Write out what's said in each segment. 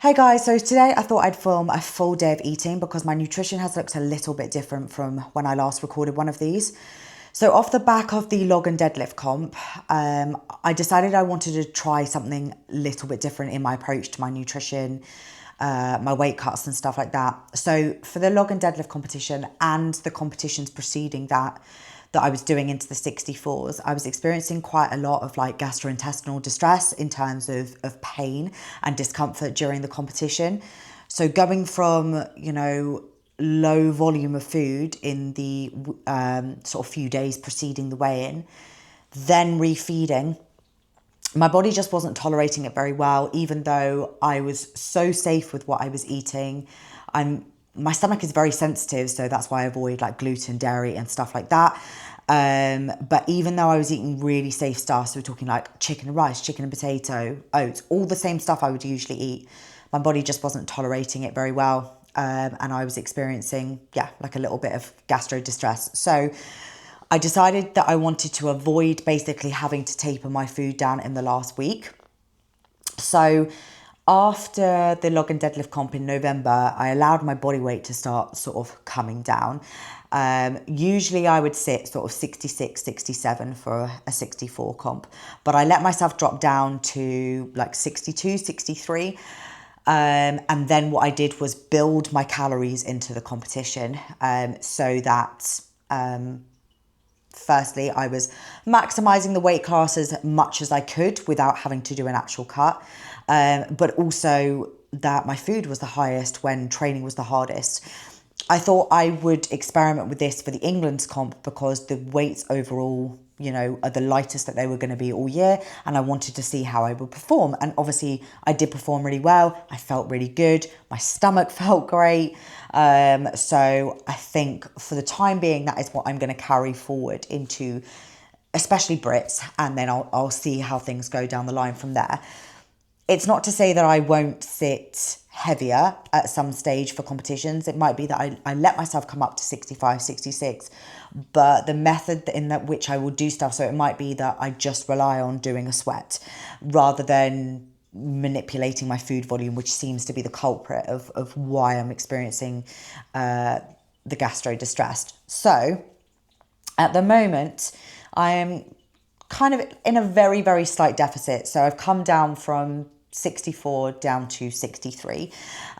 Hey guys, so today I thought I'd film a full day of eating because my nutrition has looked a little bit different from when I last recorded one of these. So off the back of the log and deadlift comp, I decided I wanted to try something a little bit different in my approach to my nutrition, my weight cuts and stuff like that. So for the log and deadlift competition and the competitions preceding that I was doing into the 64s, I was experiencing quite a lot of like gastrointestinal distress in terms of pain and discomfort during the competition. So going from, low volume of food in the sort of few days preceding the weigh-in, then refeeding, my body just wasn't tolerating it very well, even though I was so safe with what I was eating. My stomach is very sensitive, so that's why I avoid like gluten, dairy, and stuff like that. But even though I was eating really safe stuff, so we're talking like chicken and rice, chicken and potato, oats, all the same stuff I would usually eat, my body just wasn't tolerating it very well. And I was experiencing, like a little bit of gastro distress. So I decided that I wanted to avoid basically having to taper my food down in the last week. So after the log and deadlift comp in November, I allowed my body weight to start sort of coming down. Usually I would sit sort of 66, 67 for a 64 comp, but I let myself drop down to like 62, 63. And then what I did was build my calories into the competition, so that firstly, I was maximizing the weight class as much as I could without having to do an actual cut. But also that my food was the highest when training was the hardest. I thought I would experiment with this for the England's comp because the weights overall, are the lightest that they were going to be all year. And I wanted to see how I would perform. And obviously I did perform really well. I felt really good. My stomach felt great. So I think for the time being, that is what I'm going to carry forward into, especially Brits. And then I'll see how things go down the line from there. It's not to say that I won't sit heavier at some stage for competitions. It might be that I let myself come up to 65, 66, but the method in that which I will do stuff, so it might be that I just rely on doing a sweat rather than manipulating my food volume, which seems to be the culprit of why I'm experiencing the gastro distress. So at the moment, I am kind of in a very, very slight deficit. So I've come down from 64 down to 63.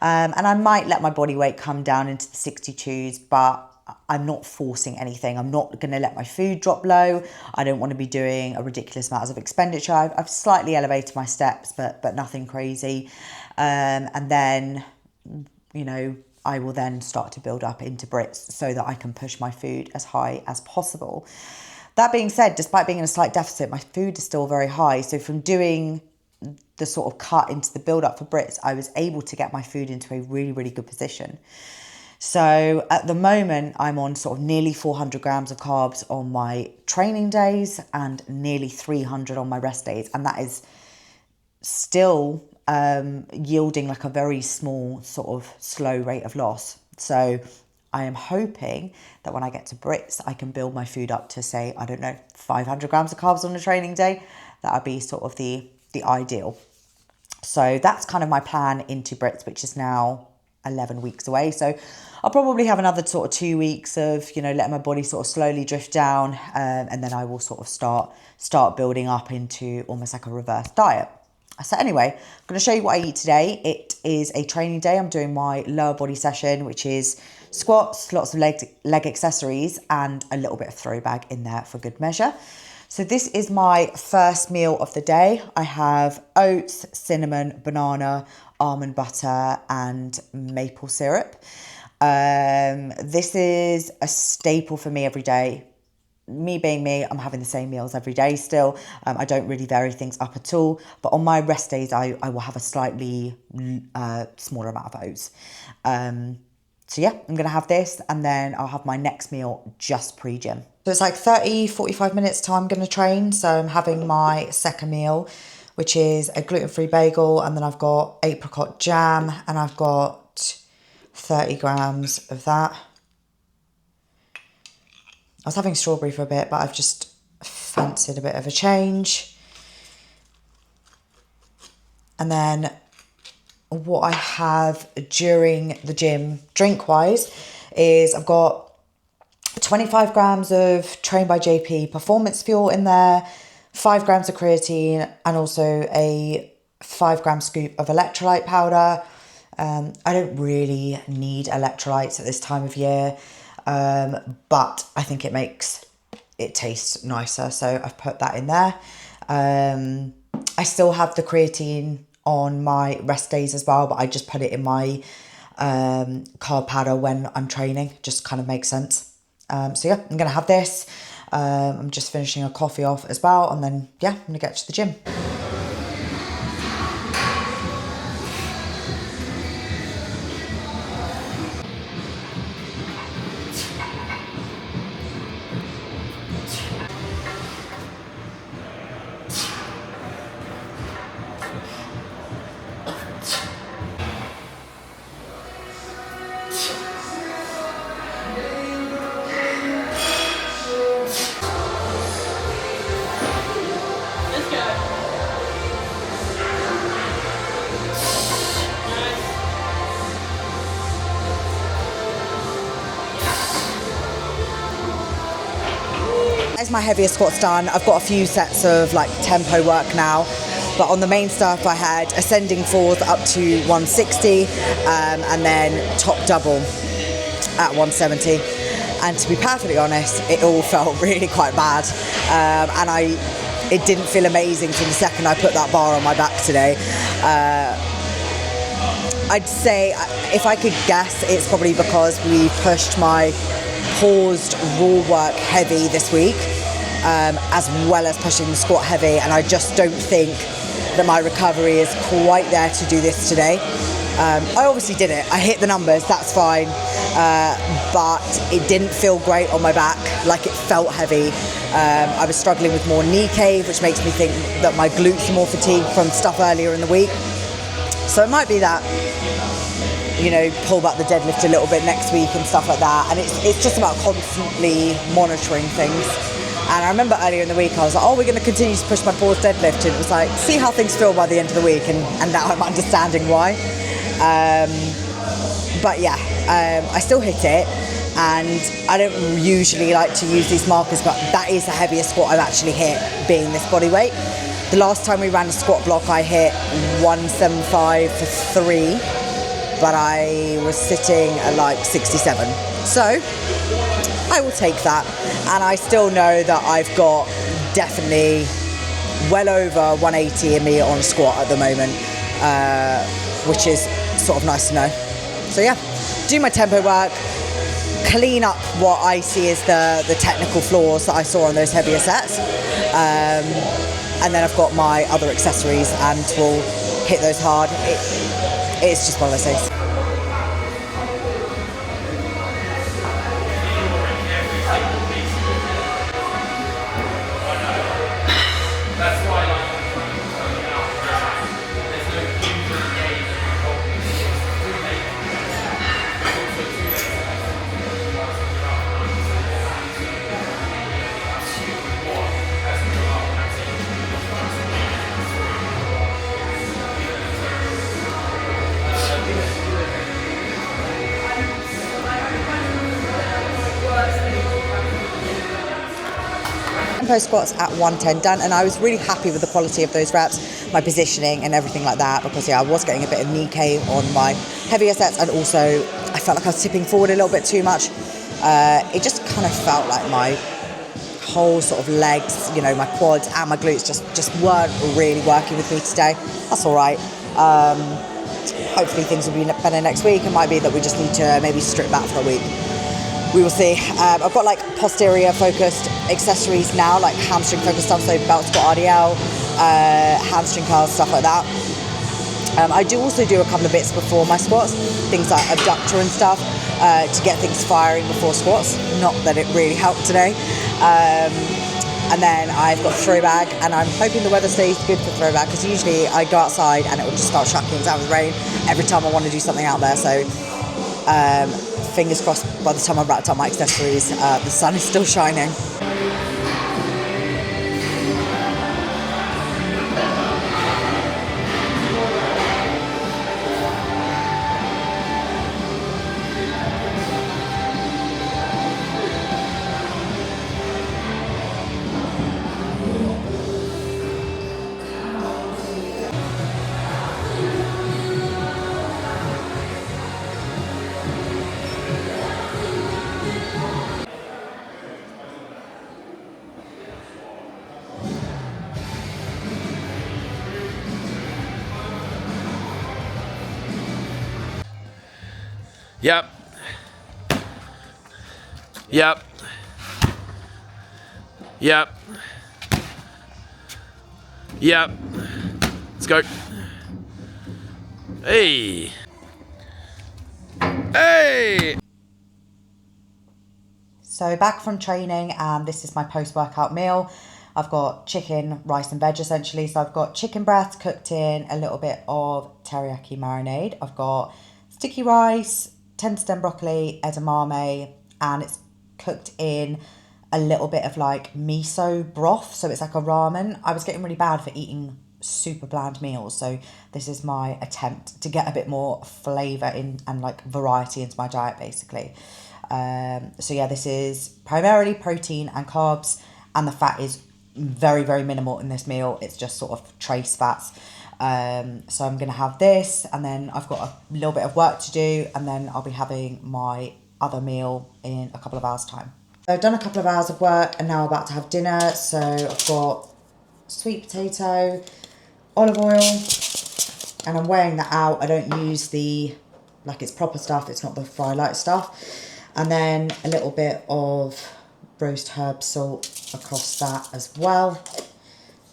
And I might let my body weight come down into the 62s, but I'm not forcing anything. I'm not going to let my food drop low. I don't want to be doing a ridiculous amount of expenditure. I've slightly elevated my steps, but nothing crazy. And then, I will then start to build up into Brits so that I can push my food as high as possible. That being said, despite being in a slight deficit, my food is still very high. So from doing the sort of cut into the build up for Brits, I was able to get my food into a really, really good position. So at the moment, I'm on sort of nearly 400 grams of carbs on my training days and nearly 300 on my rest days. And that is still yielding like a very small sort of slow rate of loss. So I am hoping that when I get to Brits, I can build my food up to say, 500 grams of carbs on a training day. That would be sort of the ideal. So that's kind of my plan into Brits, which is now 11 weeks away. So I'll probably have another sort of 2 weeks of, letting my body sort of slowly drift down. And then I will sort of start building up into almost like a reverse diet. So anyway, I'm going to show you what I eat today. It is a training day. I'm doing my lower body session, which is squats, lots of leg accessories, and a little bit of throwback in there for good measure. So this is my first meal of the day. I have oats, cinnamon, banana, almond butter, and maple syrup. This is a staple for me every day. Me being me, I'm having the same meals every day still. I don't really vary things up at all. But on my rest days, I will have a slightly smaller amount of oats. So yeah, I'm going to have this and then I'll have my next meal just pre-gym. So it's like 30, 45 minutes till I'm going to train. So I'm having my second meal, which is a gluten-free bagel. And then I've got apricot jam and I've got 30 grams of that. I was having strawberry for a bit, but I've just fancied a bit of a change. And then what I have during the gym, drink-wise, is I've got 25 grams of Train by JP Performance Fuel in there, 5 grams of creatine, and also a 5-gram scoop of electrolyte powder. I don't really need electrolytes at this time of year, but I think it makes it taste nicer, so I've put that in there. I still have the creatine on my rest days as well, but I just put it in my carb powder when I'm training. Just kind of makes sense. So yeah, I'm gonna have this. I'm just finishing a coffee off as well, and then yeah, I'm gonna get to the gym. As my heaviest squats done, I've got a few sets of like tempo work now, but on the main stuff I had ascending fours up to 160, and then top double at 170. And to be perfectly honest, it all felt really quite bad, and it didn't feel amazing from the second I put that bar on my back today. I'd say, if I could guess, it's probably because we pushed my paused raw work heavy this week, as well as pushing the squat heavy, and I just don't think that my recovery is quite there to do this today. I obviously did it, I hit the numbers, that's fine, but it didn't feel great on my back, like it felt heavy. I was struggling with more knee cave, which makes me think that my glutes are more fatigued from stuff earlier in the week. So it might be that, you know, pull back the deadlift a little bit next week and stuff like that. And it's just about constantly monitoring things. And I remember earlier in the week, I was like, oh, we're going to continue to push my pause deadlift. And it was like, see how things feel by the end of the week. And now I'm understanding why. But yeah, I still hit it. And I don't usually like to use these markers, but that is the heaviest squat I've actually hit, being this body weight. The last time we ran a squat block, I hit 175 for 3. But I was sitting at like 67. So I will take that. And I still know that I've got definitely well over 180 in me on squat at the moment, which is sort of nice to know. So yeah, do my tempo work, clean up what I see as the technical flaws that I saw on those heavier sets. And then I've got my other accessories and we'll hit those hard. It's just one of those things. Tempo squats at 110 done, and I was really happy with the quality of those reps, my positioning and everything like that, because yeah, I was getting a bit of knee cave on my heavier sets, and also I felt like I was tipping forward a little bit too much. It just kind of felt like my whole sort of legs, you know, my quads and my glutes just weren't really working with me today. That's all right. Hopefully things will be better next week. It might be that we just need to maybe strip back for a week. We will see. I've got like posterior focused accessories now, like hamstring focused stuff, so belt squat RDL, hamstring curls, stuff like that. I do also do a couple of bits before my squats, things like abductor and stuff, to get things firing before squats. Not that it really helped today. And then I've got throwback, and I'm hoping the weather stays good for throwback, because usually I go outside and it will just start chucking down with rain every time I want to do something out there. So fingers crossed, by the time I've wrapped up my accessories, the sun is still shining. Yep. Yep. Yep. Yep. Let's go. Hey. Hey. So back from training, and this is my post-workout meal. I've got chicken, rice and veg essentially. So I've got chicken breast cooked in a little bit of teriyaki marinade. I've got sticky rice, tender stem broccoli, edamame, and it's cooked in a little bit of like miso broth. So it's like a ramen. I was getting really bad for eating super bland meals. So this is my attempt to get a bit more flavour in and like variety into my diet basically. So yeah, this is primarily protein and carbs, and the fat is very, very minimal in this meal. It's just sort of trace fats. So I'm going to have this, and then I've got a little bit of work to do, and then I'll be having my other meal in a couple of hours' time. So I've done a couple of hours of work, and now I'm about to have dinner. So I've got sweet potato, olive oil, and I'm weighing that out. I don't use the, like it's proper stuff, it's not the fry light stuff. And then a little bit of roast herb salt across that as well.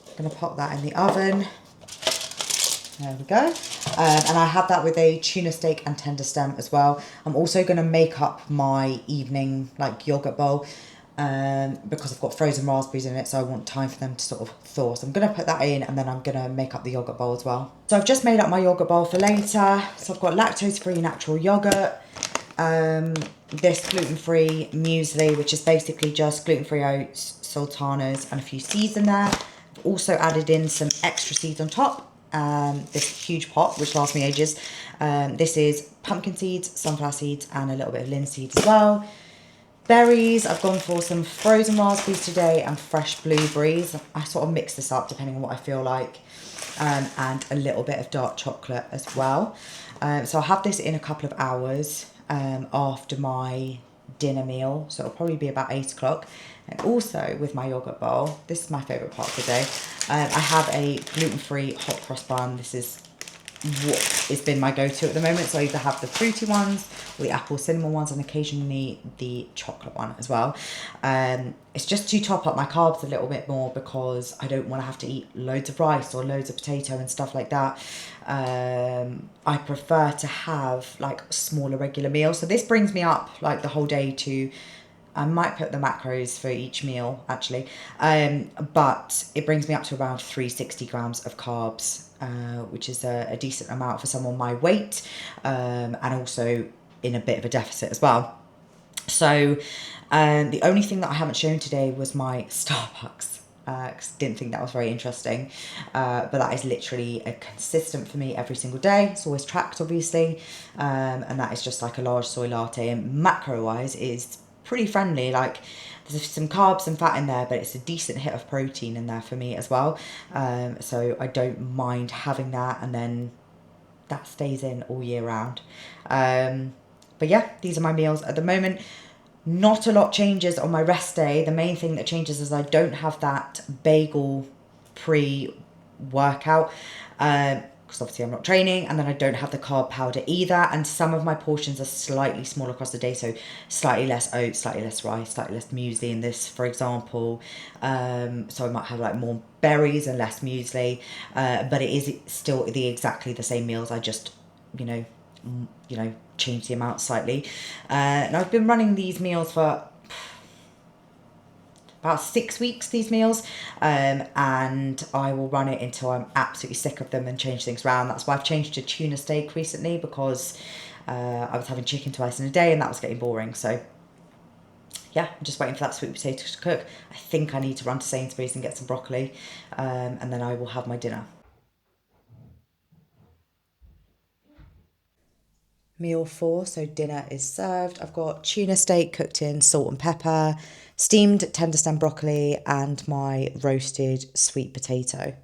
I'm going to pop that in the oven. There we go. And I have that with a tuna steak and tender stem as well. I'm also going to make up my evening like yogurt bowl because I've got frozen raspberries in it, so I want time for them to sort of thaw. So I'm going to put that in, and then I'm going to make up the yogurt bowl as well. So I've just made up my yogurt bowl for later. So I've got lactose-free natural yogurt. This gluten-free muesli, which is basically just gluten-free oats, sultanas, and a few seeds in there. I've also added in some extra seeds on top. This huge pot, which lasts me ages. This is pumpkin seeds, sunflower seeds, and a little bit of linseed as well. Berries, I've gone for some frozen raspberries today and fresh blueberries. I sort of mix this up depending on what I feel like. And a little bit of dark chocolate as well. So I'll have this in a couple of hours after my dinner meal. So it'll probably be about 8 o'clock. And also with my yogurt bowl, this is my favourite part of the day. I have a gluten-free hot cross bun. This is what has been my go-to at the moment. So I either have the fruity ones or the apple cinnamon ones, and occasionally the chocolate one as well. It's just to top up my carbs a little bit more because I don't want to have to eat loads of rice or loads of potato and stuff like that. I prefer to have like smaller regular meals. So this brings me up like the whole day to, I might put the macros for each meal actually, but it brings me up to around 360 grams of carbs, which is a decent amount for someone my weight, and also in a bit of a deficit as well. So the only thing that I haven't shown today was my Starbucks, because I didn't think that was very interesting, but that is literally a consistent for me every single day. It's always tracked obviously, and that is just like a large soy latte, and macro wise is pretty friendly. Like there's some carbs and fat in there, but it's a decent hit of protein in there for me as well. So I don't mind having that, and then that stays in all year round. But yeah, these are my meals at the moment. Not a lot changes on my rest day. The main thing that changes is I don't have that bagel pre-workout, because obviously I'm not training, and then I don't have the carb powder either, and some of my portions are slightly smaller across the day, so slightly less oats, slightly less rice, slightly less muesli in this, for example. So I might have like more berries and less muesli, but it is still exactly the same meals. I just, change the amount slightly. And I've been running these meals for about 6 weeks, these meals, and I will run it until I'm absolutely sick of them and change things around. That's why I've changed to tuna steak recently, because I was having chicken twice in a day and that was getting boring. So yeah, I'm just waiting for that sweet potato to cook. I think I need to run to Sainsbury's and get some broccoli, and then I will have my dinner. Meal 4, so dinner is served. I've got tuna steak cooked in salt and pepper, steamed tender stem broccoli, and my roasted sweet potato.